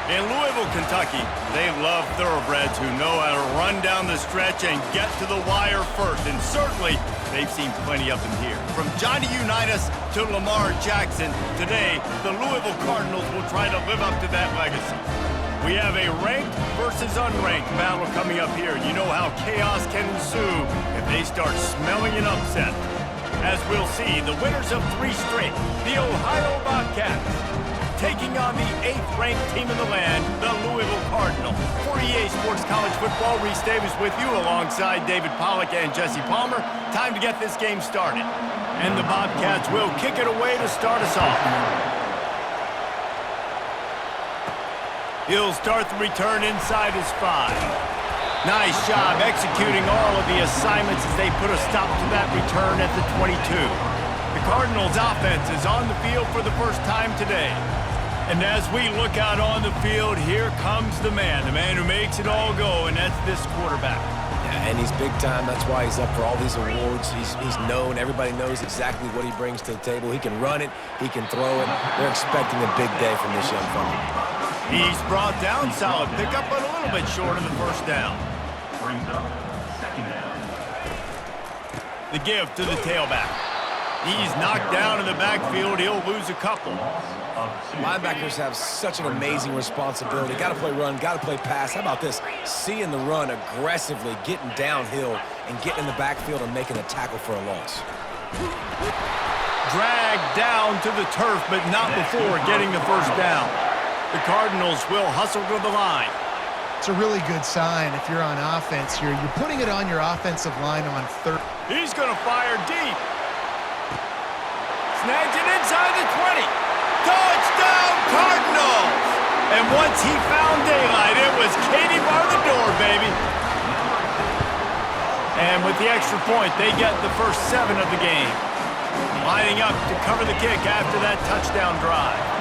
In Louisville, Kentucky, they love thoroughbreds who know how to run down the stretch and get to the wire first. And certainly, they've seen plenty of them here. From Johnny Unitas to Lamar Jackson, today, the Louisville Cardinals will try to live up to that legacy. We have a ranked versus unranked battle coming up here. You know how chaos can ensue if they start smelling an upset. As we'll see, the winners of 3 straight, the Ohio Bobcats, taking on the 8th-ranked team in the land, the Louisville Cardinals. For EA Sports College Football, Reese Davis with you alongside David Pollack and Jesse Palmer. Time to get this game started. And the Bobcats will kick it away to start us off. He'll start the return inside his 5. Nice job executing all of the assignments as they put a stop to that return at the 22. The Cardinals' offense is on the field for the first time today. And as we look out on the field, here comes the man who makes it all go, and that's this quarterback. Yeah, and he's big time. That's why he's up for all these awards. He's known. Everybody knows exactly what he brings to the table. He can run it. He can throw it. They're expecting a big day from this young fella. He's brought down solid pickup, but a little bit short of the first down. The give to the tailback. He's knocked down in the backfield. He'll lose a couple. Linebackers have such an amazing responsibility. Got to play run, got to play pass. How about this? Seeing the run aggressively, getting downhill, and getting in the backfield and making a tackle for a loss. Dragged down to the turf, but not before getting the first down. The Cardinals will hustle to the line. It's a really good sign if you're on offense here. You're putting it on your offensive line on 3rd. He's going to fire deep. Snags it inside the 20. Touchdown, Cardinals! And once he found daylight, it was Katie bar the door, baby. And with the extra point, they get the first 7 of the game. Lining up to cover the kick after that touchdown drive.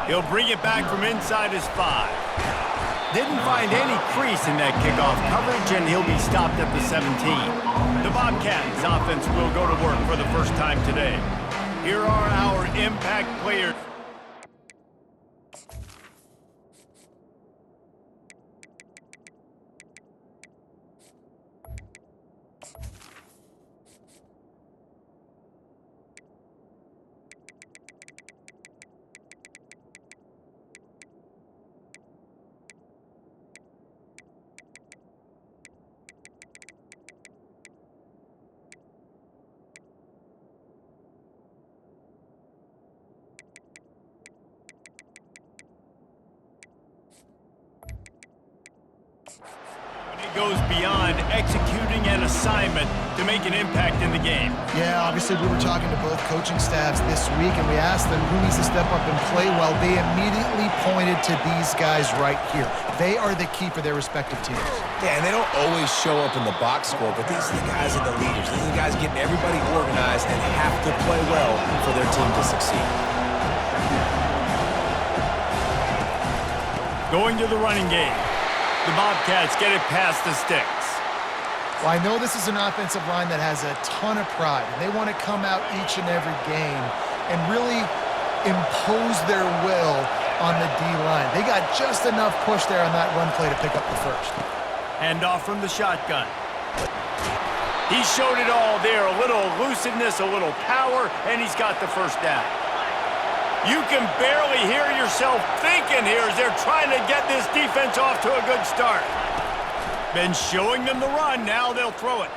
He'll bring it back from inside his 5. Didn't find any crease in that kickoff coverage, and he'll be stopped at the 17. The Bobcats offense will go to work for the first time today. Here are our impact players. Goes beyond executing an assignment to make an impact in the game. Yeah, obviously we were talking to both coaching staffs this week, and we asked them who needs to step up and play well. They immediately pointed to these guys right here. They are the key for their respective teams. Yeah, and they don't always show up in the box score, but these are the guys are the leaders. These are the guys getting everybody organized and have to play well for their team to succeed. Going to the running game. The Bobcats get it past the sticks. Well, I know this is an offensive line that has a ton of pride, and they want to come out each and every game and really impose their will on the D-line. They got just enough push there on that run play to pick up the first. Hand off from the shotgun. He showed it all there, a little elusiveness, a little power, and he's got the first down. You can barely hear yourself thinking here as they're trying to get this defense off to a good start. Been showing them the run, now they'll throw it.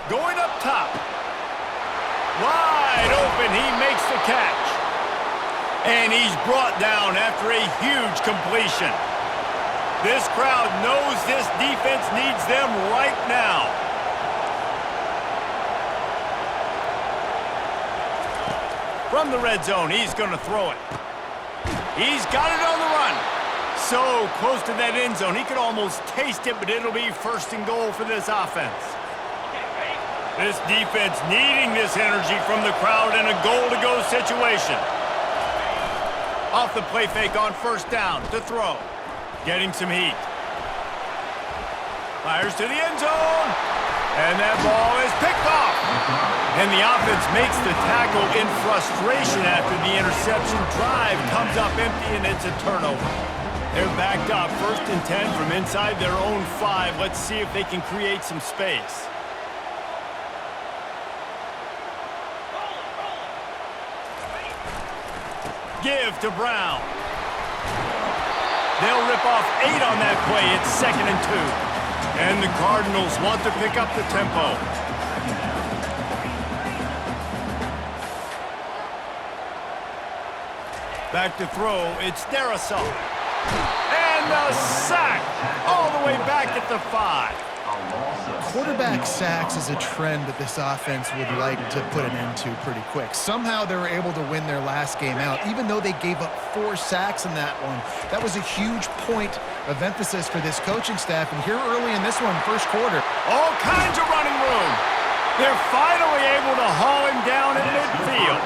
Going up top. Wide open, he makes the catch. And he's brought down after a huge completion. This crowd knows this defense needs them right now. From the red zone, he's going to throw it. He's got it on the run. So close to that end zone, he could almost taste it, but it'll be 1st and goal for this offense. This defense needing this energy from the crowd in a goal-to-go situation. Off the play fake on 1st down to throw. Getting some heat. Fires to the end zone. And that ball is picked off. And the offense makes the tackle in frustration after the interception. Drive comes up empty, and it's a turnover. They're backed up, 1st and 10 from inside their own 5. Let's see if they can create some space. Give to Brown. They'll rip off 8 on that play. It's 2nd and 2. And the Cardinals want to pick up the tempo. Back to throw, it's Darisaw. And a sack all the way back at the 5. Quarterback sacks is a trend that this offense would like to put an end to pretty quick. Somehow they were able to win their last game out, even though they gave up 4 sacks in that one. That was a huge point of emphasis for this coaching staff. And here early in this one, first quarter, all kinds of running room. They're finally able to haul him down at midfield.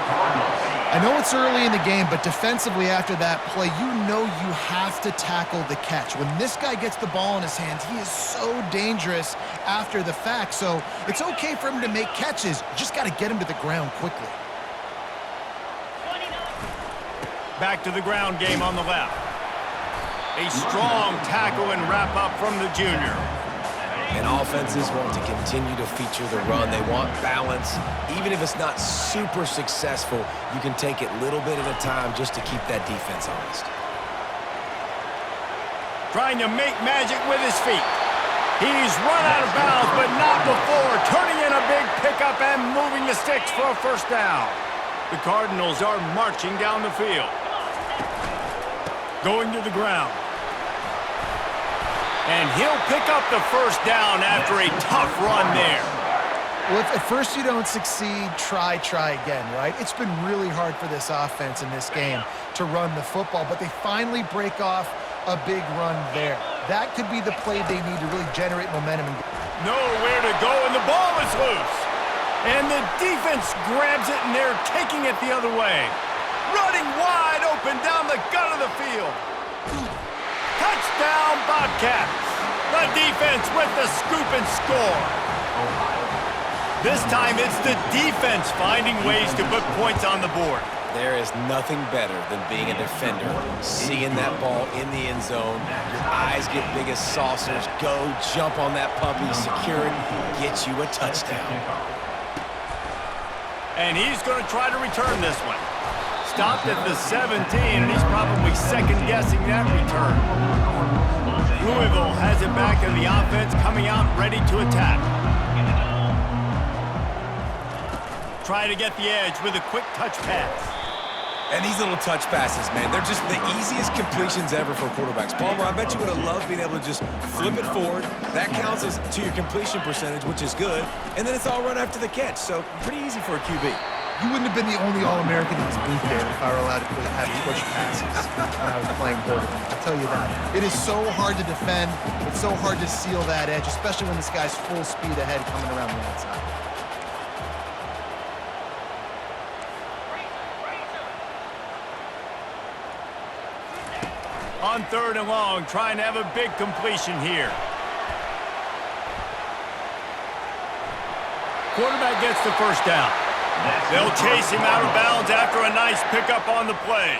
I know it's early in the game, but defensively after that play, you know you have to tackle the catch. When this guy gets the ball in his hands, he is so dangerous after the fact. So it's okay for him to make catches. You just got to get him to the ground quickly. Back to the ground game on the left. A strong tackle and wrap up from the junior. And offenses want to continue to feature the run. They want balance. Even if it's not super successful, you can take it little bit at a time just to keep that defense honest. Trying to make magic with his feet. He's run out of bounds, but not before. Turning in a big pickup and moving the sticks for a 1st down. The Cardinals are marching down the field. Going to the ground. And he'll pick up the 1st down after a tough run there. Well, if at first you don't succeed, try again, right? It's been really hard for this offense in this game to run the football, but they finally break off a big run there. That could be the play they need to really generate momentum. Nowhere to go, and the ball is loose. And the defense grabs it, and they're taking it the other way. Running wide open down the gut of the field. Touchdown, Bobcats. The defense with the scoop and score. This time it's the defense finding ways to put points on the board. There is nothing better than being a defender, seeing that ball in the end zone. Your eyes get big as saucers. Go jump on that puppy, secure it, get you a touchdown. And he's going to try to return this one. Stopped at the 17, and he's probably second-guessing that return. Louisville has it back in the offense, coming out ready to attack. Try to get the edge with a quick touch pass. And these little touch passes, man, they're just the easiest completions ever for quarterbacks. Palmer, I bet you would have loved being able to just flip it forward. That counts as to your completion percentage, which is good. And then it's all run after the catch, so pretty easy for a QB. You wouldn't have been the only All-American in this booth there if I were allowed to have push passes when I was playing quarterback. I'll tell you that. It is so hard to defend. It's so hard to seal that edge, especially when this guy's full speed ahead coming around the outside. On 3rd and long, trying to have a big completion here. Quarterback gets the 1st down. They'll chase him out of bounds after a nice pickup on the play.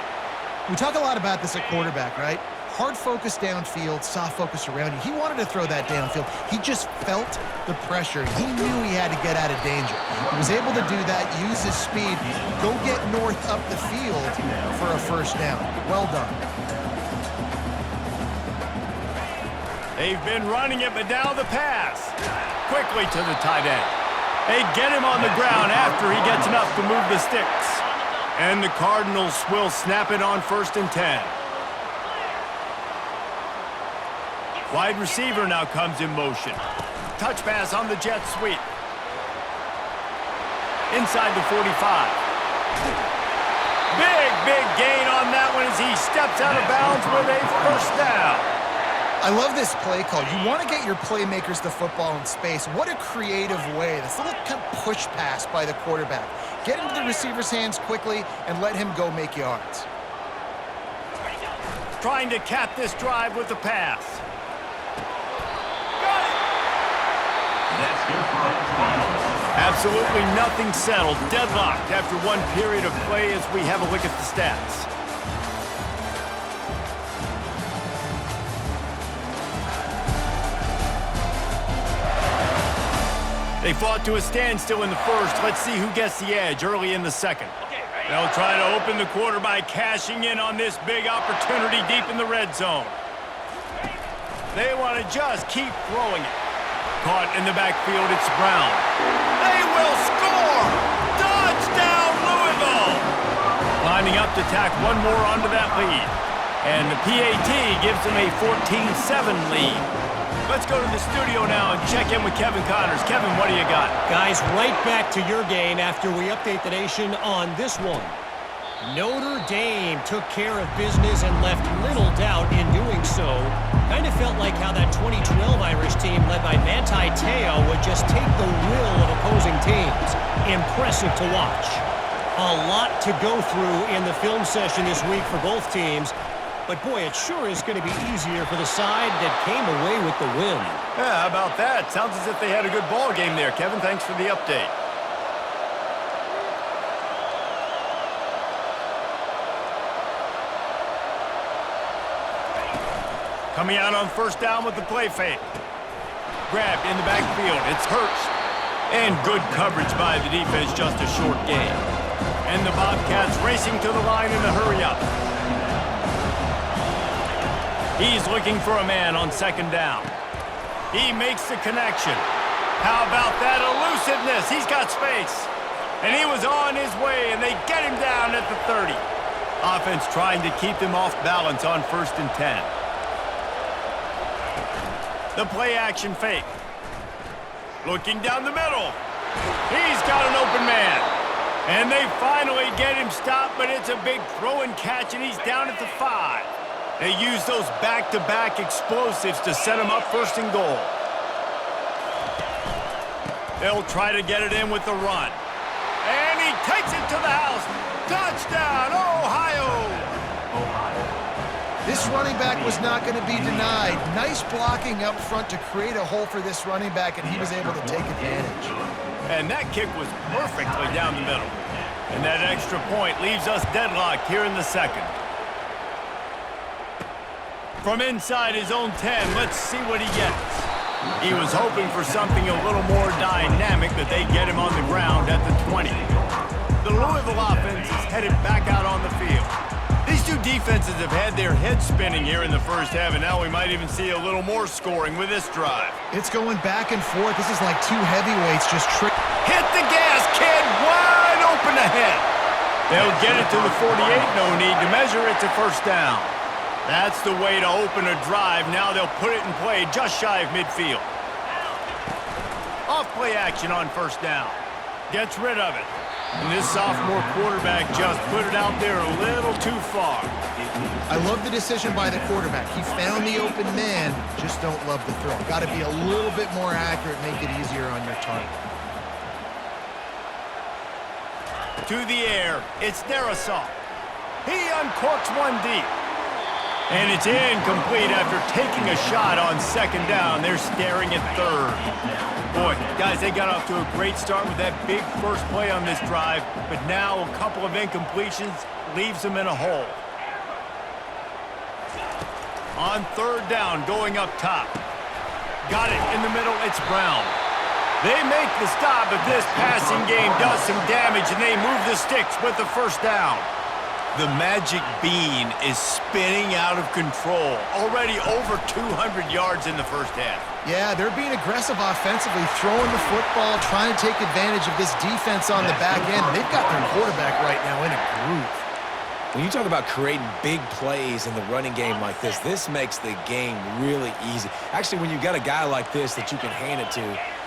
We talk a lot about this at quarterback, right? Hard focus downfield, soft focus around you. He wanted to throw that downfield. He just felt the pressure. He knew he had to get out of danger. He was able to do that, use his speed, go get north up the field for a 1st down. Well done. They've been running it, but now the pass. Quickly to the tight end. They get him on the ground after he gets enough to move the sticks. And the Cardinals will snap it on 1st and 10. Wide receiver now comes in motion. Touch pass on the jet sweep. Inside the 45. Big gain on that one as he steps out of bounds with a 1st down. I love this play call. You want to get your playmakers the football in space. What a creative way. This little kind of push pass by the quarterback. Get into the receiver's hands quickly and let him go make yards. Trying to cap this drive with the pass. Got it! Absolutely nothing settled. Deadlocked after one period of play as we have a look at the stats. They fought to a standstill in the first. Let's see who gets the edge early in the second. They'll try to open the quarter by cashing in on this big opportunity deep in the red zone. They want to just keep throwing it. Caught in the backfield, it's Brown. They will score! Touchdown, Louisville! Lining up to tack one more onto that lead. And the PAT gives them a 14-7 lead. Let's go to the studio now and check in with Kevin Connors. Kevin, what do you got? Guys, right back to your game after we update the nation on this one. Notre Dame took care of business and left little doubt in doing so. Kind of felt like how that 2012 Irish team led by Manti Te'o would just take the will of opposing teams. Impressive to watch. A lot to go through in the film session this week for both teams. But boy, it sure is going to be easier for the side that came away with the win. Yeah, how about that? Sounds as if they had a good ball game there. Kevin, thanks for the update. Coming out on first down with the play fake. Grabbed in the backfield. It's Hurst. And good coverage by the defense, just a short gain. And the Bobcats racing to the line in a hurry-up. He's looking for a man on second down. He makes the connection. How about that elusiveness? He's got space. And he was on his way, and they get him down at the 30. Offense trying to keep them off balance on 1st and 10. The play-action fake. Looking down the middle. He's got an open man. And they finally get him stopped, but it's a big throw and catch, and he's down at the 5. They use those back-to-back explosives to set him up 1st and goal. They'll try to get it in with the run. And he takes it to the house. Touchdown, Ohio! This running back was not going to be denied. Nice blocking up front to create a hole for this running back, and he was able to take advantage. And that kick was perfectly down the middle. And that extra point leaves us deadlocked here in the second. From inside his own 10, let's see what he gets. He was hoping for something a little more dynamic, but they get him on the ground at the 20. The Louisville offense is headed back out on the field. These two defenses have had their heads spinning here in the first half, and now we might even see a little more scoring with this drive. It's going back and forth. This is like two heavyweights just Hit the gas, kid! Wide open ahead. They'll get it to the 48. No need to measure it to first down. That's the way to open a drive. Now they'll put it in play just shy of midfield. Off play action on first down. Gets rid of it. And this sophomore quarterback just put it out there a little too far. I love the decision by the quarterback. He found the open man, just don't love the throw. Got to be a little bit more accurate, make it easier on your target. To the air, it's Darisaw. He uncorks one deep. And it's incomplete after taking a shot on second down. They're staring at third. Boy, guys, they got off to a great start with that big first play on this drive, but now a couple of incompletions leaves them in a hole. On third down, going up top. Got it in the middle, it's Brown. They make the stop, but this passing game does some damage, and they move the sticks with the first down. The magic bean is spinning out of control. Already over 200 yards in the first half. Yeah, they're being aggressive offensively, throwing the football, trying to take advantage of this defense on the back end. They've got their quarterback right now in a groove. When you talk about creating big plays in the running game like this makes the game really easy. Actually, when you got a guy like this that you can hand it to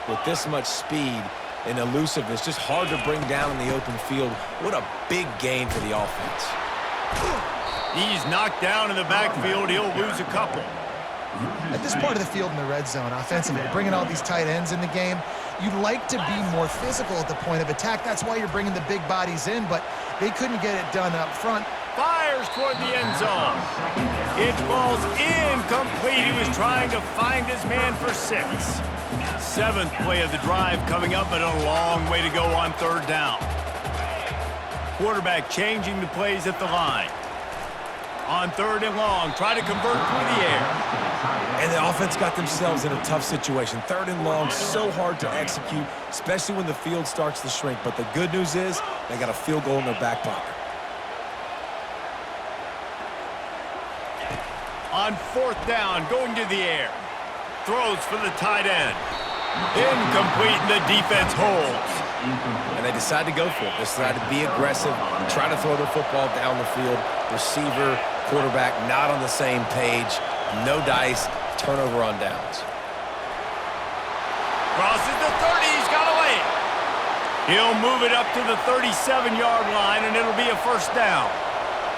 with this much speed and elusiveness, just hard to bring down in the open field. What a big gain for the offense. He's knocked down in the backfield. He'll lose a couple. At this part of the field in the red zone, offensively, bringing all these tight ends in the game, you'd like to be more physical at the point of attack. That's why you're bringing the big bodies in, but they couldn't get it done up front. Fires toward the end zone. It falls incomplete. He was trying to find his man for 6. 7th play of the drive coming up, but a long way to go on 3rd down. Quarterback changing the plays at the line. On 3rd and long, try to convert through the air. And the offense got themselves in a tough situation. 3rd and long, so hard to execute, especially when the field starts to shrink. But the good news is they got a field goal in their back pocket. On 4th down, going to the air. Throws for the tight end. Incomplete, and the defense holds. And they decide to go for it. They decide to be aggressive, try to throw the football down the field. Receiver, quarterback, not on the same page. No dice, turnover on downs. Crosses the 30, he's got away. He'll move it up to the 37-yard line, and it'll be a 1st down.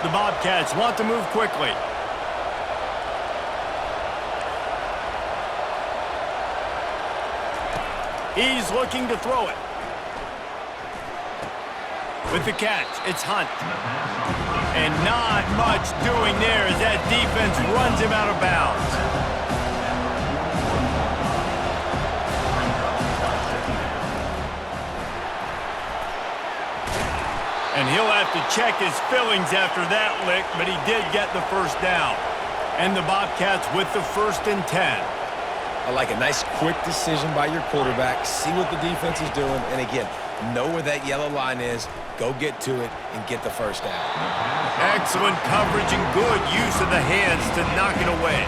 The Bobcats want to move quickly. He's looking to throw it. With the catch, it's Hunt. And not much doing there as that defense runs him out of bounds. And he'll have to check his fillings after that lick, but he did get the 1st down. And the Bobcats with the 1st and 10. I like a nice quick decision by your quarterback. See what the defense is doing. And again, know where that yellow line is. Go get to it and get the 1st down. Excellent coverage and good use of the hands to knock it away.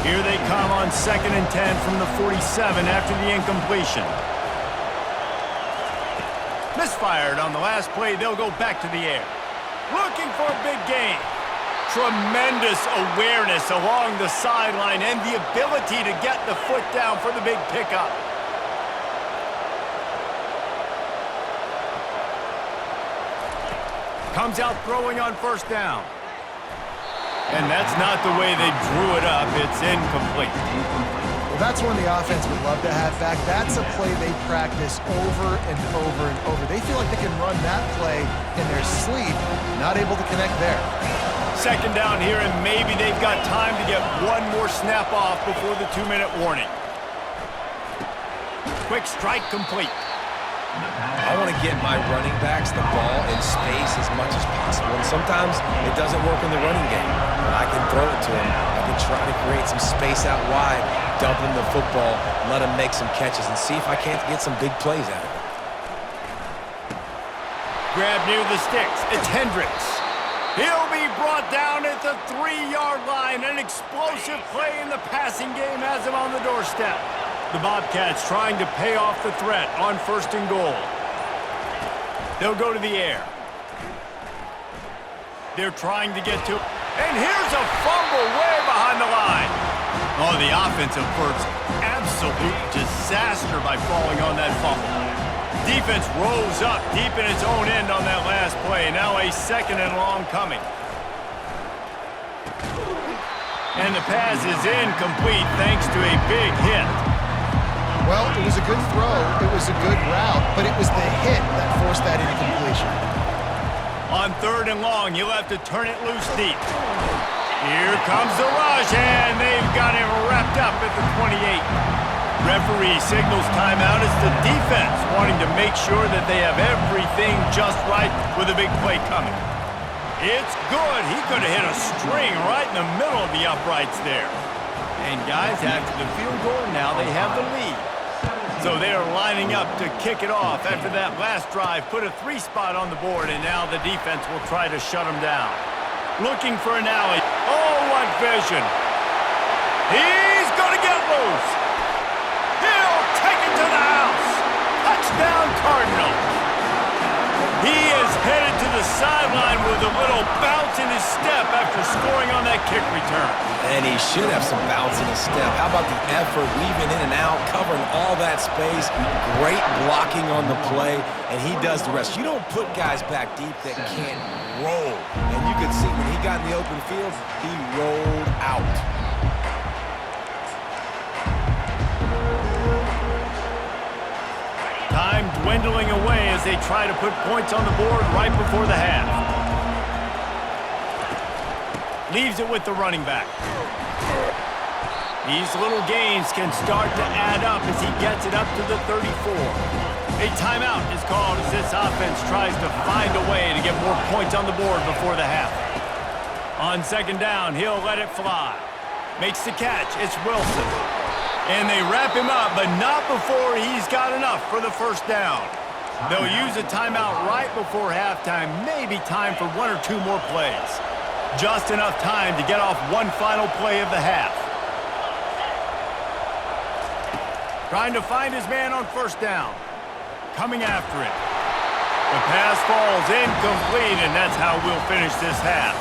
Here they come on 2nd and 10 from the 47 after the incompletion. Misfired on the last play. They'll go back to the air. Looking for a big gain. Tremendous awareness along the sideline and the ability to get the foot down for the big pickup. Comes out throwing on 1st down. And that's not the way they drew it up. It's incomplete. Well, that's one the offense would love to have back. That's a play they practice over and over and over. They feel like they can run that play in their sleep, not able to connect there. 2nd down here, and maybe they've got time to get one more snap off before the 2-minute warning. Quick strike complete. I want to get my running backs the ball in space as much as possible. And sometimes it doesn't work in the running game. But I can throw it to them. I can try to create some space out wide, dump them the football, let them make some catches, and see if I can't get some big plays out of it. Grab near the sticks. It's Hendricks. He'll be brought down at the 3-yard line. An explosive play in the passing game has him on the doorstep. The Bobcats trying to pay off the threat on 1st and goal. They'll go to the air. They're trying to get to... And here's a fumble way behind the line. Oh, the offense averts absolute disaster by falling on that fumble. Defense rolls up deep in its own end on that last play. Now a 2nd and long coming. And the pass is incomplete thanks to a big hit. Well, it was a good throw, it was a good route, but it was the hit that forced that incompletion. On 3rd and long, you'll have to turn it loose deep. Here comes the rush, and they've got him wrapped up at the 28. Referee signals timeout as the defense wanting to make sure that they have everything just right with a big play coming. It's good. He could have hit a string right in the middle of the uprights there. And guys, after the field goal, now they have the lead. So they are lining up to kick it off after that last drive. Put a 3-spot on the board, and now the defense will try to shut them down. Looking for an alley. Oh, what vision. He's going to get loose. He'll take it to the house. Touchdown, Cardinals. He is headed to the sideline with a little bounce in his step after scoring on that kick return. And he should have some bounce in his step. How about the effort, weaving in and out, covering all that space. Great blocking on the play, and he does the rest. You don't put guys back deep that can't roll. And you could see when he got in the open field, he rolled out. Time dwindling. dwindling away as they try to put points on the board right before the half. 2nd and 10 Leaves it with the running back. These little gains can start to add up as he gets it up to the 34. A timeout is called as this offense tries to find a way to get more points on the board before the half. On second down, he'll let it fly. Makes the catch. It's Wilson. And they wrap him up, but not before he's got enough for the first down. They'll use a timeout right before halftime, maybe time for one or two more plays. Just enough time to get off one final play of the half. Trying to find his man on first down. Coming after it. The pass falls incomplete, and that's how we'll finish this half.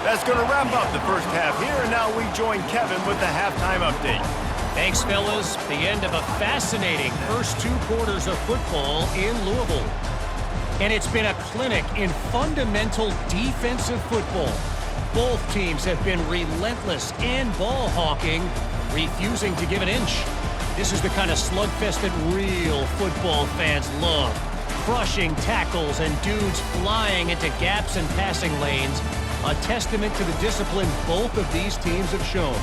That's going to wrap up the first half here, and now we join Kevin with the halftime update. Thanks, fellas. The end of a fascinating first 2 quarters of football in Louisville. And it's been a clinic in fundamental defensive football. Both teams have been relentless and ball hawking, refusing to give an inch. This is the kind of slugfest that real football fans love. Crushing tackles and dudes flying into gaps and passing lanes. A testament to the discipline both of these teams have shown.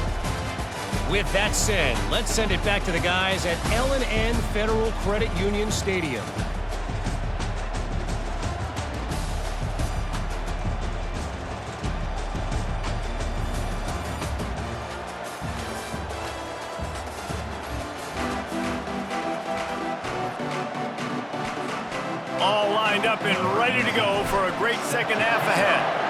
With that said, let's send it back to the guys at L&N Federal Credit Union Stadium. All lined up and ready to go for a great second half ahead.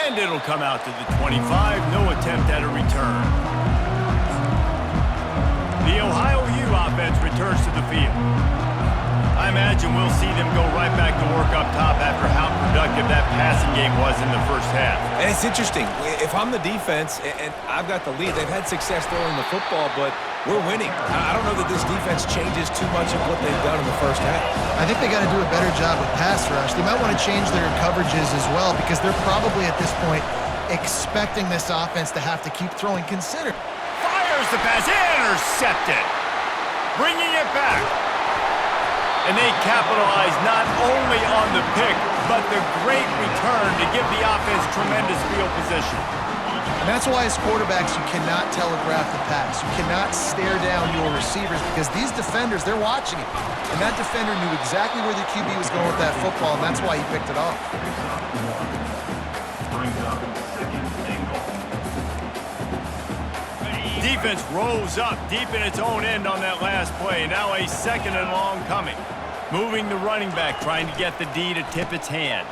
And it'll come out to the 25. No attempt at a return. The Ohio U offense returns to the field. I imagine we'll see them go right back to work up top after how productive that passing game was in the first half. And it's interesting. If I'm the defense and I've got the lead, they've had success throwing the football, but we're winning. I don't know that this defense changes too much of what they've done in the first half. I think they got to do a better job with pass rush. They might want to change their coverages as well because they're probably at this point expecting this offense to have to keep throwing. Consider. Fires the pass, intercepted. Bringing it back. And they capitalize not only on the pick, but the great return to give the offense tremendous field position. And that's why as quarterbacks, you cannot telegraph the pass. You cannot stare down your receivers because these defenders, they're watching it. And that defender knew exactly where the QB was going with that football, and that's why he picked it off. Defense rolls up deep in its own end on that last play. Now a second and long coming. Moving the running back, trying to get the D to tip its hand.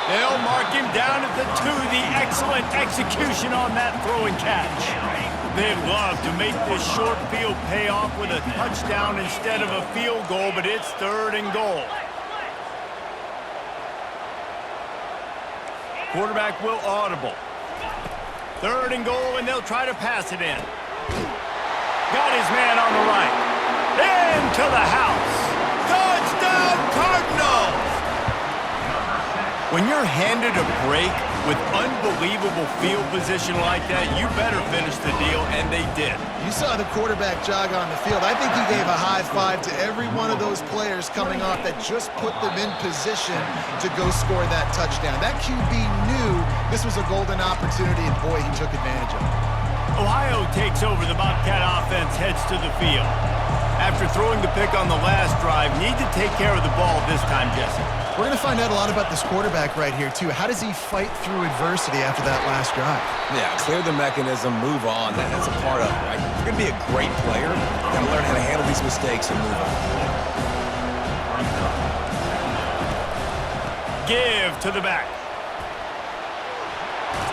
They'll mark him down at the 2. The excellent execution on that throw and catch. They'd love to make this short field pay off with a touchdown instead of a field goal, but it's 3rd and goal. Quarterback will audible. 3rd and goal, and they'll try to pass it in. Got his man on the right. Into the house. Touchdown, Cardinals! When you're handed a break with unbelievable field position like that, you better finish the deal, and they did. You saw the quarterback jog on the field. I think he gave a high five to every one of those players coming off that just put them in position to go score that touchdown. That QB knew this was a golden opportunity, and boy, he took advantage of it. Ohio takes over. The Bobcat offense heads to the field. After throwing the pick on the last drive, need to take care of the ball this time, Jesse. We're going to find out a lot about this quarterback right here, too. How does he fight through adversity after that last drive? Yeah, clear the mechanism, move on. That's a part of it, right? If you're going to be a great player, you got to learn how to handle these mistakes and move on. Give to the back.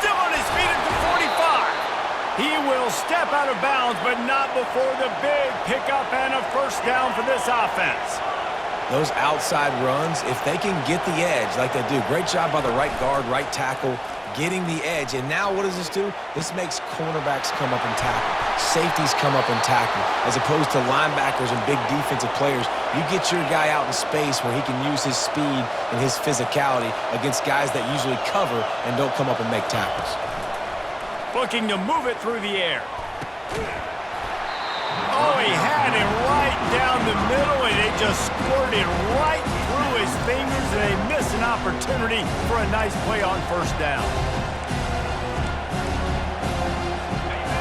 Still on his feet at the 45. He will step out of bounds, but not before the big pickup and a first down for this offense. Those outside runs, if they can get the edge like they do, great job by the right guard, right tackle, getting the edge. And now what does this do? This makes cornerbacks come up and tackle. Safeties come up and tackle. As opposed to linebackers and big defensive players, you get your guy out in space where he can use his speed and his physicality against guys that usually cover and don't come up and make tackles. Looking to move it through the air. Oh, he had him right down the middle, and it just just squirted right through his fingers, and they miss an opportunity for a nice play on first down.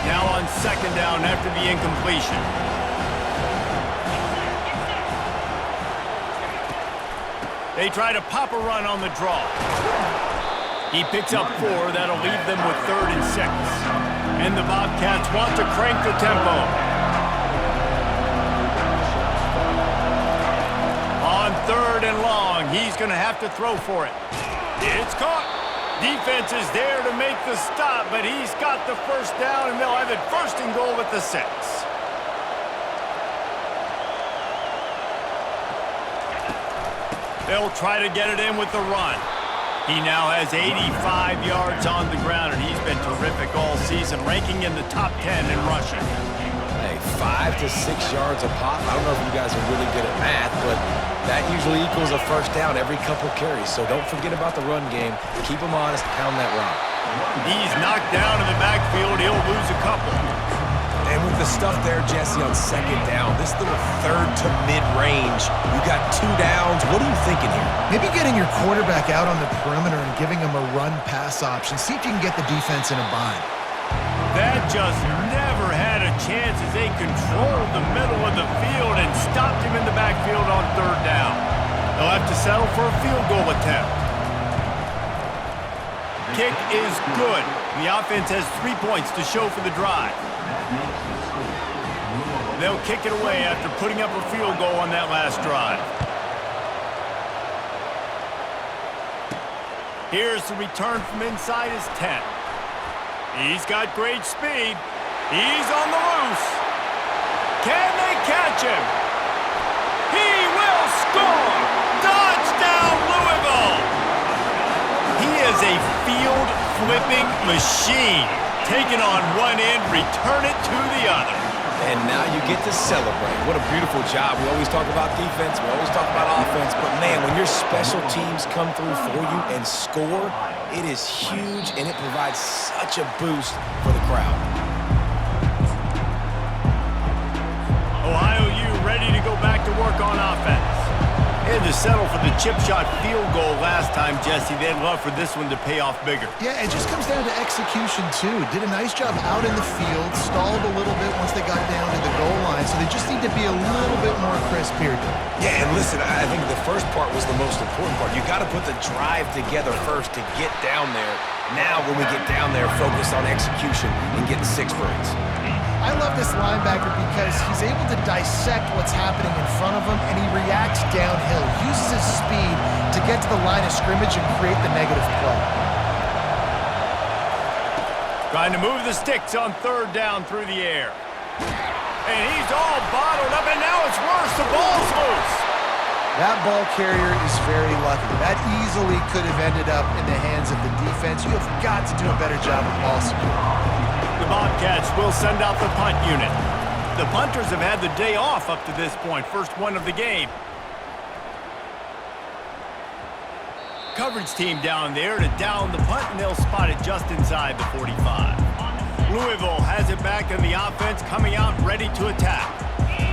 Now on second down after the incompletion. They try to pop a run on the draw. He picks up 4. That'll leave them with 3rd and 6. And the Bobcats want to crank the tempo. On 3rd and long, he's going to have to throw for it. It's caught. Defense is there to make the stop, but he's got the first down, and they'll have it 1st and goal at the 6. They'll try to get it in with the run. He now has 85 yards on the ground, and he's been terrific all season, ranking in the top 10 in rushing. Hey, 5 to 6 yards a pop. I don't know if you guys are really good at math, but that usually equals a first down every couple carries. So don't forget about the run game. Keep him honest, pound that rock. He's knocked down in the backfield. He'll lose a couple. And with the stuff there, Jesse, on second down, this little 3rd to mid-range, you got 2 downs. What are you thinking here? Maybe getting your quarterback out on the perimeter and giving him a run-pass option. See if you can get the defense in a bind. That just never had a chance as they controlled the middle of the field and stopped him in the backfield on 3rd down. They'll have to settle for a field goal attempt. Kick is good. The offense has 3 points to show for the drive. They'll kick it away after putting up a field goal on that last drive. Here's the return from inside his 10. He's got great speed. He's on the loose. Can they catch him? He will score! Touchdown, Louisville! He is a field-flipping machine. Take it on one end, return it to the other. And now you get to celebrate. What a beautiful job. We always talk about defense. We always talk about offense. But, man, when your special teams come through for you and score, it is huge, and it provides such a boost for the crowd. Ohio U ready to go back to work on offense. They had to settle for the chip shot field goal last time, Jesse. They'd love for this one to pay off bigger. Yeah, it just comes down to execution, too. Did a nice job out in the field, stalled a little bit once they got down to the goal line, so they just need to be a little bit more crisp here. Yeah, and listen, I think the first part was the most important part. You got to put the drive together first to get down there. Now, when we get down there, focus on execution and getting 6 breaks. I love this linebacker because he's able to dissect what's happening in front of him, and he reacts downhill, uses his speed to get to the line of scrimmage and create the negative play. Trying to move the sticks on 3rd down through the air. And he's all bottled up, and now it's worse. The ball's loose. That ball carrier is very lucky. That easily could have ended up in the hands of the defense. You have got to do a better job of ball security. The Bobcats will send out the punt unit. The punters have had the day off up to this point. First one of the game. Coverage team down there to down the punt, and they'll spot it just inside the 45. Louisville has it back in the offense, coming out ready to attack.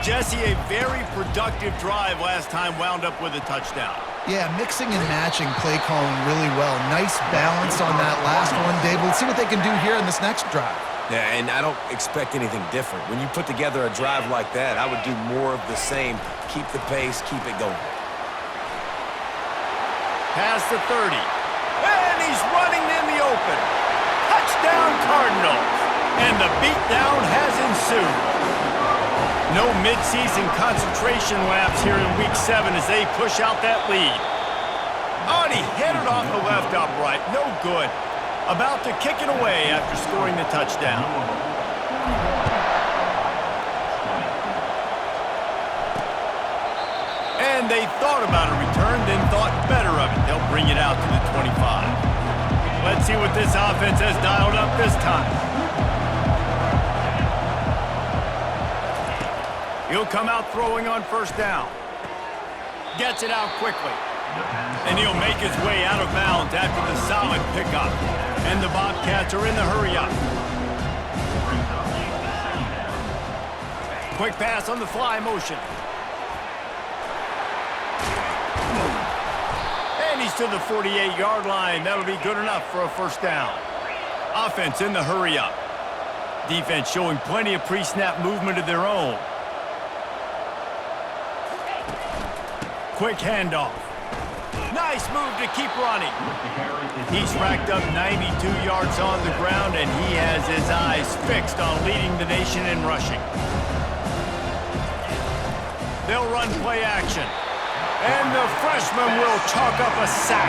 Jesse, a very productive drive last time, wound up with a touchdown. Yeah, mixing and matching play calling really well. Nice balance on that last one, Dave. Let's see what they can do here in this next drive. Yeah, and I don't expect anything different. When you put together a drive like that, I would do more of the same. Keep the pace, keep it going. Past the 30. And he's running in the open. Touchdown, Cardinals. And the beatdown has ensued. No midseason concentration laps here in Week 7 as they push out that lead. Oh, and he hit it off the left upright. No good. About to kick it away after scoring the touchdown. And they thought about a return, then thought better of it. They'll bring it out to the 25. Let's see what this offense has dialed up this time. He'll come out throwing on first down. Gets it out quickly. And he'll make his way out of bounds after the solid pickup. And the Bobcats are in the hurry-up. Quick pass on the fly motion. And he's to the 48-yard line. That'll be good enough for a first down. Offense in the hurry-up. Defense showing plenty of pre-snap movement of their own. Quick handoff. Nice move to keep running. He's racked up 92 yards on the ground, and he has his eyes fixed on leading the nation in rushing. They'll run play action. And the freshman will chalk up a sack.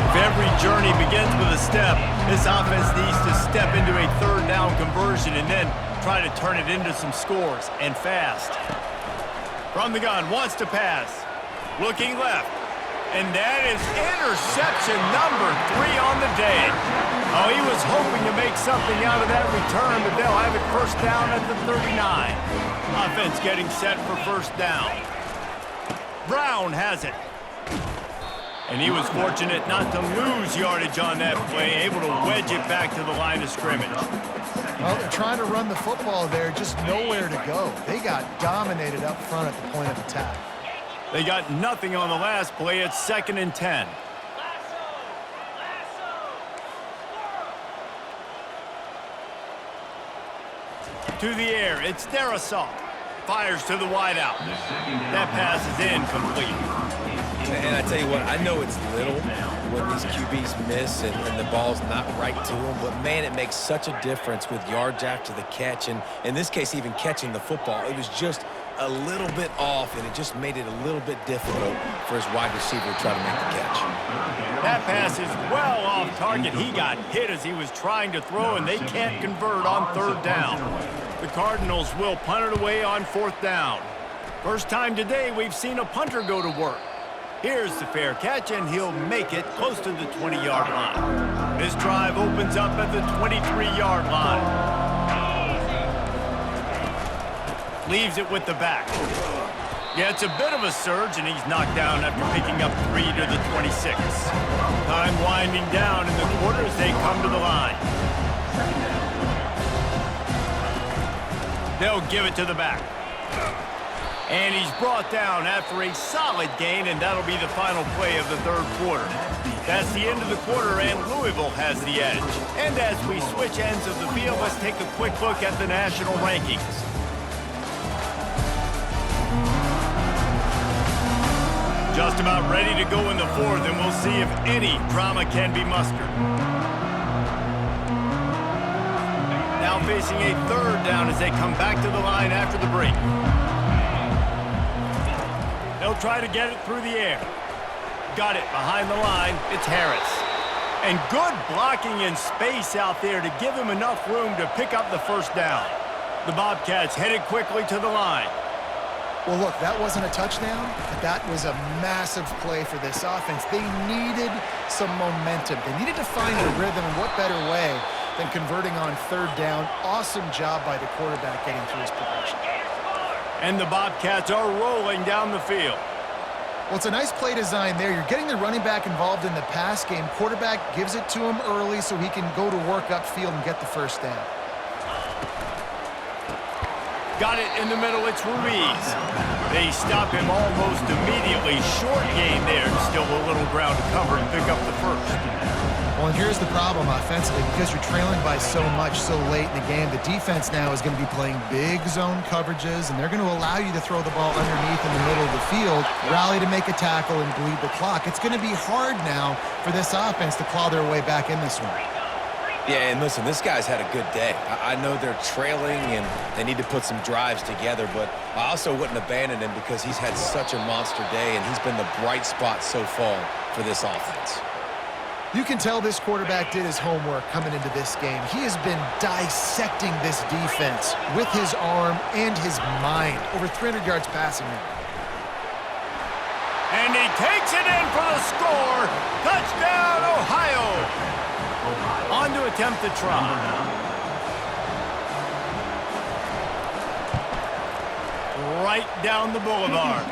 If every journey begins with a step, this offense needs to step into a third down conversion and then try to turn it into some scores, and fast. From the gun, wants to pass. Looking left. And that is interception number 3 on the day. Oh, he was hoping to make something out of that return, but they'll have it first down at the 39. Offense getting set for first down. Brown has it. And he was fortunate not to lose yardage on that play, able to wedge it back to the line of scrimmage. Well, they're trying to run the football there, just nowhere to go. They got dominated up front at the point of attack. They got nothing on the last play. It's 2nd and 10. To the air, it's Darisaw. Fires to the wideout. That pass is incomplete. And I tell you what, I know it's little when these QBs miss and the ball's not right to them, but man, it makes such a difference with yards after the catch, and in this case, even catching the football. It was just a little bit off, and it just made it a little bit difficult for his wide receiver to try to make the catch. That pass is well off target. He got hit as he was trying to throw, and they can't convert on third down. The Cardinals will punt it away on 4th down. First time today we've seen a punter go to work. Here's the fair catch, and he'll make it close to the 20-yard line. This drive opens up at the 23-yard line. Leaves it with the back. Yeah, it's a bit of a surge, and he's knocked down after picking up 3 to the 26. Time winding down in the quarter as they come to the line. They'll give it to the back. And he's brought down after a solid gain, and that'll be the final play of the third quarter. That's the end of the quarter, and Louisville has the edge. And as we switch ends of the field, let's take a quick look at the national rankings. Just about ready to go in the fourth, and we'll see if any drama can be mustered. Now facing a third down as they come back to the line after the break. They'll try to get it through the air. Got it behind the line. It's Harris. And good blocking in space out there to give him enough room to pick up the first down. The Bobcats headed quickly to the line. Well, look, that wasn't a touchdown, but that was a massive play for this offense. They needed some momentum. They needed to find a rhythm, and what better way than converting on third down. Awesome job by the quarterback getting through his progression. And the Bobcats are rolling down the field. Well, it's a nice play design there. You're getting the running back involved in the pass game. Quarterback gives it to him early so he can go to work upfield and get the first down. Got it in the middle, it's Ruiz. They stop him almost immediately. Short gain there, still a little ground to cover and pick up the first. Well, and here's the problem offensively. Because you're trailing by so much so late in the game, the defense now is going to be playing big zone coverages, and they're going to allow you to throw the ball underneath in the middle of the field, rally to make a tackle, and bleed the clock. It's going to be hard now for this offense to claw their way back in this one. Yeah, and listen, this guy's had a good day. I know they're trailing and they need to put some drives together, but I also wouldn't abandon him because he's had such a monster day, and he's been the bright spot so far for this offense. You can tell this quarterback did his homework coming into this game. He has been dissecting this defense with his arm and his mind. Over 300 yards passing now. And he takes it in for the score. Touchdown, Ohio. On to attempt the try. Right down the boulevard.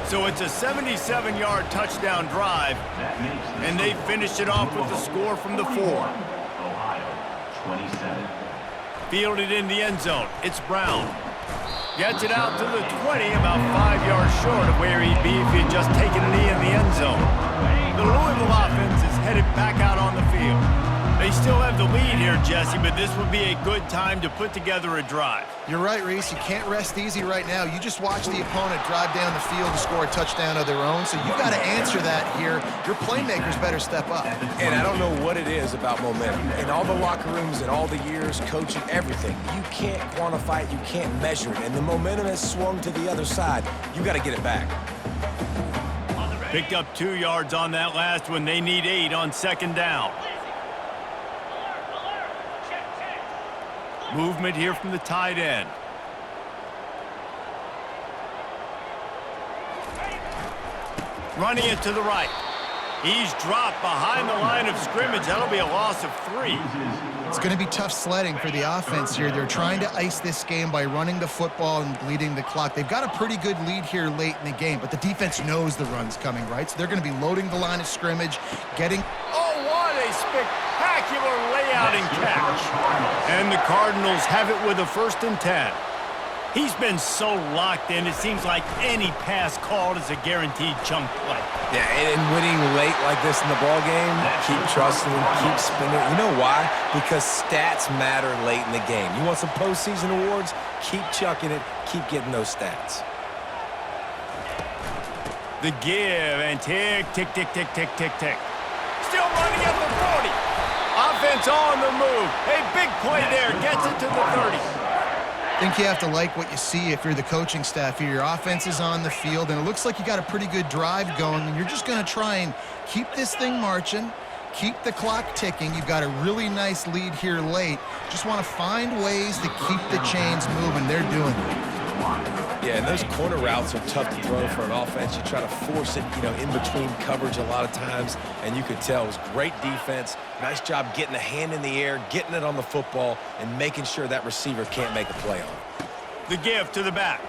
So it's a 77-yard touchdown drive, and they finished it off with the score from the 4. Fielded in the end zone. It's Brown. Gets it out to the 20, about 5 yards short of where he'd be if he had just taken a knee in the end zone. The Louisville offense is headed back out on the field. They still have the lead here, Jesse, but this would be a good time to put together a drive. You're right, Reese. You can't rest easy right now. You just watch the opponent drive down the field to score a touchdown of their own, so you've got to answer that here. Your playmakers better step up. And I don't know what it is about momentum. In all the locker rooms and all the years, coaching, everything, you can't quantify it, you can't measure it, and the momentum has swung to the other side. You got to get it back. Picked up 2 yards on that last one. They need 8 on second down. Movement here from the tight end. Running it to the right. He's dropped behind the line of scrimmage. That'll be a loss of 3. It's going to be tough sledding for the offense here. They're trying to ice this game by running the football and bleeding the clock. They've got a pretty good lead here late in the game, but the defense knows the run's coming, right? So they're going to be loading the line of scrimmage, getting... Oh, what a spectacular layout and catch. And the Cardinals have it with a 1st and 10. He's been so locked in, it seems like any pass called is a guaranteed chunk play. Yeah, and winning late like this in the ball game, keep trusting him, keep spinning. You know why? Because stats matter late in the game. You want some postseason awards? Keep chucking it, keep getting those stats. The give, and tick, tick, tick, tick, tick, tick, tick. Still running at the 40. Offense on the move. A big play there, gets it to the 30. I think you have to like what you see if you're the coaching staff here. Your offense is on the field, and it looks like you got a pretty good drive going, and you're just going to try and keep this thing marching, keep the clock ticking. You've got a really nice lead here late. Just want to find ways to keep the chains moving. They're doing it. Yeah, and those corner routes are tough to throw for an offense. You try to force it, in between coverage a lot of times, and you could tell it was great defense. Nice job getting a hand in the air, getting it on the football, and making sure that receiver can't make a play on it. The give to the back.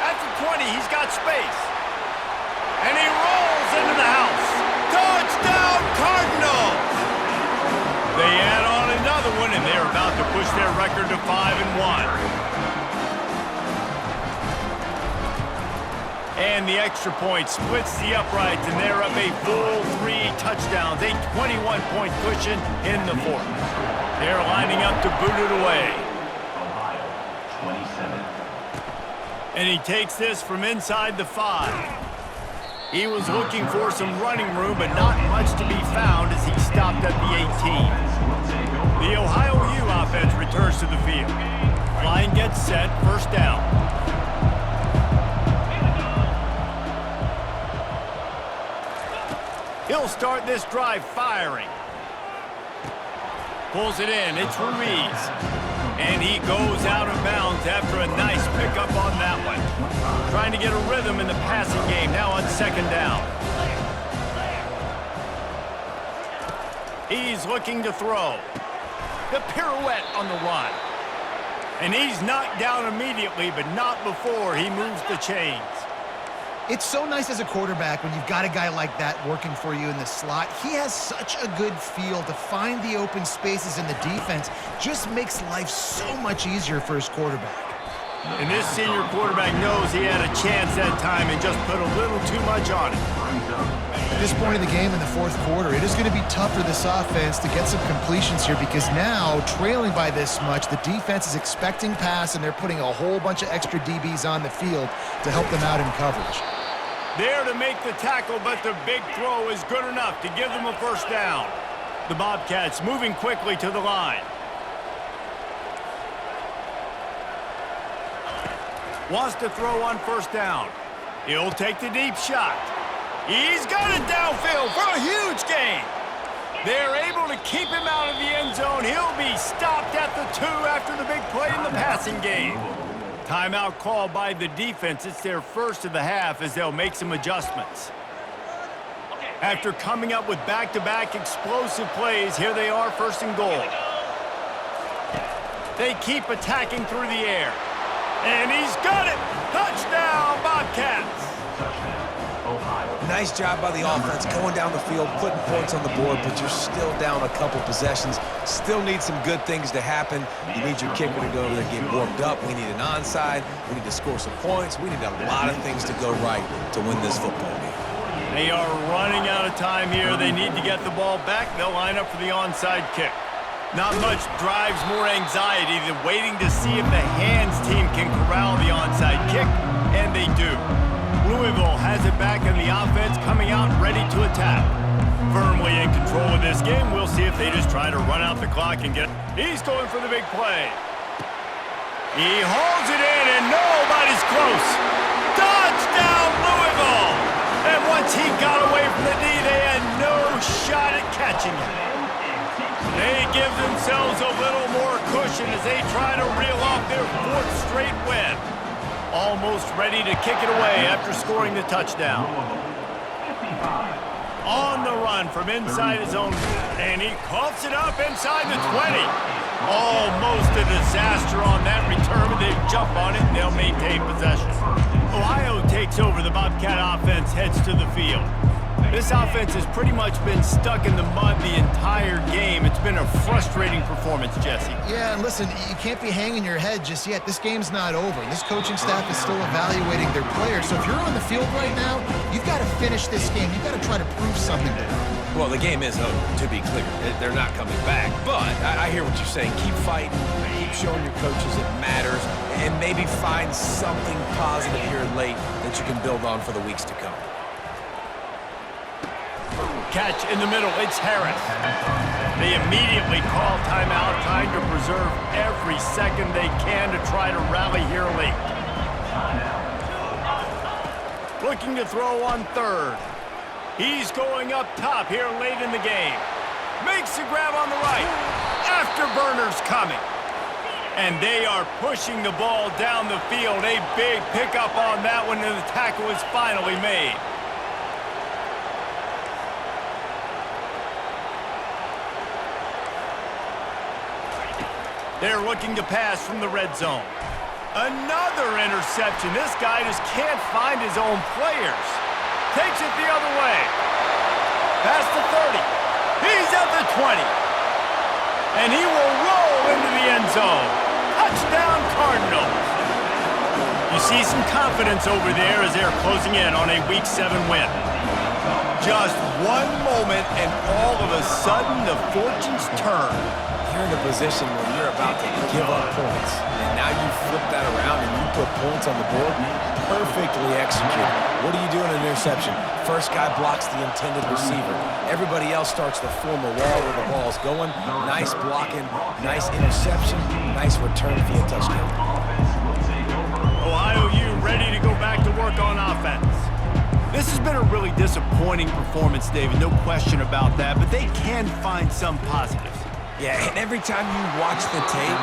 At the 20, he's got space. And he rolls into the house. Touchdown, Cardinals! They add on another one, and they're about to push their record to 5-1. And the extra point splits the uprights, and they're up a full 3 touchdowns, a 21-point cushion in the 4th. They're lining up to boot it away. And he takes this from inside the 5. He was looking for some running room, but not much to be found as he stopped at the 18. The Ohio U offense returns to the field. Line gets set, 1st down. He'll start this drive firing. Pulls it in. It's Ruiz. And he goes out of bounds after a nice pickup on that one. Trying to get a rhythm in the passing game now on 2nd down. He's looking to throw. The pirouette on the run. And he's knocked down immediately, but not before he moves the chains. It's so nice as a quarterback when you've got a guy like that working for you in the slot. He has such a good feel to find the open spaces in the defense. Just makes life so much easier for his quarterback. And this senior quarterback knows he had a chance that time and just put a little too much on it. At this point of the game in the 4th quarter, it is going to be tough for this offense to get some completions here because now, trailing by this much, the defense is expecting pass, and they're putting a whole bunch of extra DBs on the field to help them out in coverage. There to make the tackle, but the big throw is good enough to give them a 1st down. The Bobcats moving quickly to the line. Wants to throw on 1st down. He'll take the deep shot. He's got it downfield for a huge gain. They're able to keep him out of the end zone. He'll be stopped at the 2 after the big play in the passing game. Timeout called by the defense. It's their 1st of the half as they'll make some adjustments. After coming up with back-to-back explosive plays, here they are 1st and goal. They keep attacking through the air. And he's got it! Touchdown, Bobcats! Nice job by the offense going down the field, putting points on the board, but you're still down a couple possessions. Still need some good things to happen. You need your kicker to go over there and get warmed up. We need an onside. We need to score some points. We need a lot of things to go right to win this football game. They are running out of time here. They need to get the ball back. They'll line up for the onside kick. Not much drives more anxiety than waiting to see if the hands team can corral the onside kick, and they do. Louisville has it back in the offense, coming out ready to attack. Firmly in control of this game. We'll see if they just try to run out the clock and get it. He's going for the big play. He holds it in, and nobody's close. Touchdown, Louisville! And once he got away from the knee, they had no shot at catching him. They give themselves a little more cushion as they try to reel off their 4th straight win. Almost ready to kick it away after scoring the touchdown. On the run from inside his own, and he coughs it up inside the 20. Almost a disaster on that return, but they jump on it and they'll maintain possession. Ohio takes over. The Bobcat offense heads to the field. This offense has pretty much been stuck in the mud the entire game. It's been a frustrating performance, Jesse. Yeah, and listen, you can't be hanging your head just yet. This game's not over. This coaching staff is still evaluating their players. So if you're on the field right now, you've got to finish this game. You've got to try to prove something to them. Well, the game is over, to be clear. They're not coming back. But I hear what you're saying. Keep fighting. Keep showing your coaches it matters. And maybe find something positive here late that you can build on for the weeks to come. Catch in the middle. It's Harris. They immediately call timeout, trying to preserve every second they can to try to rally here late. Looking to throw on 3rd. He's going up top here late in the game. Makes the grab on the right. Afterburner's coming. And they are pushing the ball down the field. A big pickup on that one, and the tackle is finally made. They're looking to pass from the red zone. Another interception. This guy just can't find his own players. Takes it the other way. Past the 30. He's at the 20. And he will roll into the end zone. Touchdown, Cardinals. You see some confidence over there as they're closing in on a Week 7 win. Just one moment, and all of a sudden, the fortunes turn. You're in a position where you're about to give up points, and now you flip that around and you put points on the board. Perfectly executed. What do you do in an interception? First guy blocks the intended receiver. Everybody else starts to form a wall where the ball's going. Nice blocking, nice interception, nice return for a touchdown. Ohio U ready to go back to work on offense. This has been a really disappointing performance, David, no question about that, but they can find some positives. Yeah, and every time you watch the tape,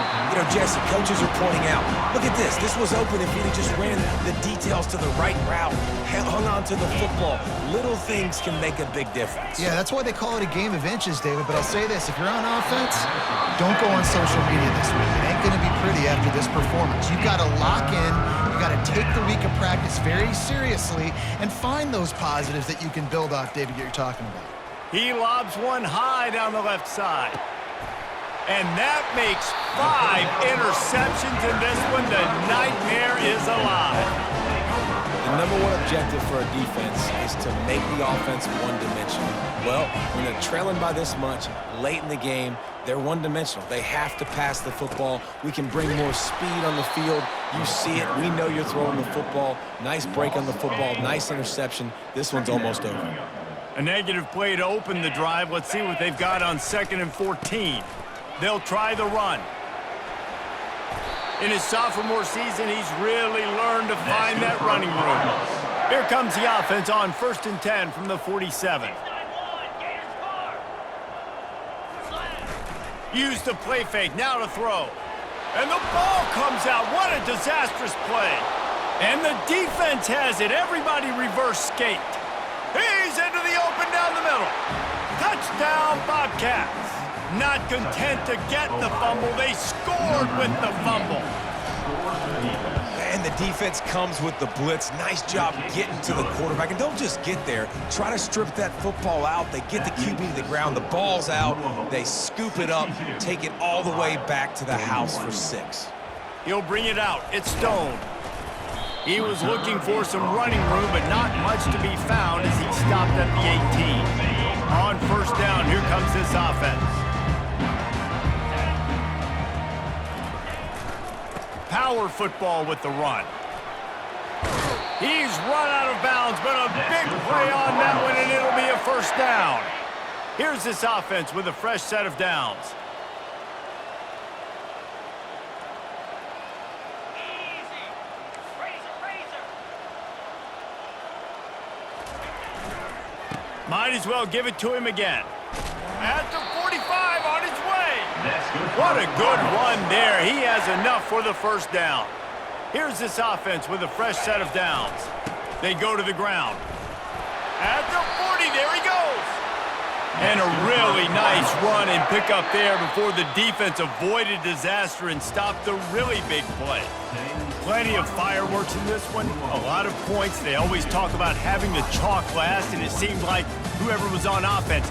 Jesse, coaches are pointing out, look at this. This was open if he just ran the details to the right route, hung on to the football. Little things can make a big difference. Yeah, that's why they call it a game of inches, David. But I'll say this, if you're on offense, don't go on social media this week. It ain't going to be pretty after this performance. You've got to lock in. You've got to take the week of practice very seriously and find those positives that you can build off, David, that you're talking about. He lobs one high down the left side. And that makes 5 interceptions in this one. The nightmare is alive. The #1 objective for a defense is to make the offense one-dimensional. Well, when they're trailing by this much late in the game, they're one-dimensional. They have to pass the football. We can bring more speed on the field. You see it. We know you're throwing the football. Nice break on the football. Nice interception. This one's almost over. A negative play to open the drive. Let's see what they've got on 2nd and 14. They'll try the run. In his sophomore season, he's really learned to find that running room. Here comes the offense on 1st and 10 from the 47. Use the play fake, now to throw. And the ball comes out. What a disastrous play. And the defense has it. Everybody reverse skate. He's into the open down the middle. Touchdown, Bobcats. Not content to get the fumble, they scored with the fumble. And And the defense comes with the blitz. Nice job getting to the quarterback. And don't just get there. Try to strip that football out. They get the QB to the ground. The ball's out. They scoop it up, take it all the way back to the house for 6. He'll bring it out. It's Stone. He was looking for some running room, but not much to be found as he stopped at the 18. On first down, here comes this offense. Power football with the run. He's run out of bounds, but a big play on that one, and it'll be a first down. Here's this offense with a fresh set of downs. Might as well give it to him again. At the 45, on his way. What a good run there. He has enough for the first down. Here's this offense with a fresh set of downs. They go to the ground. At the 40, there he goes. And a really nice run and pick up there before the defense avoided disaster and stopped the really big play. Plenty of fireworks in this one, a lot of points. They always talk about having the chalk last, and it seemed like whoever was on offense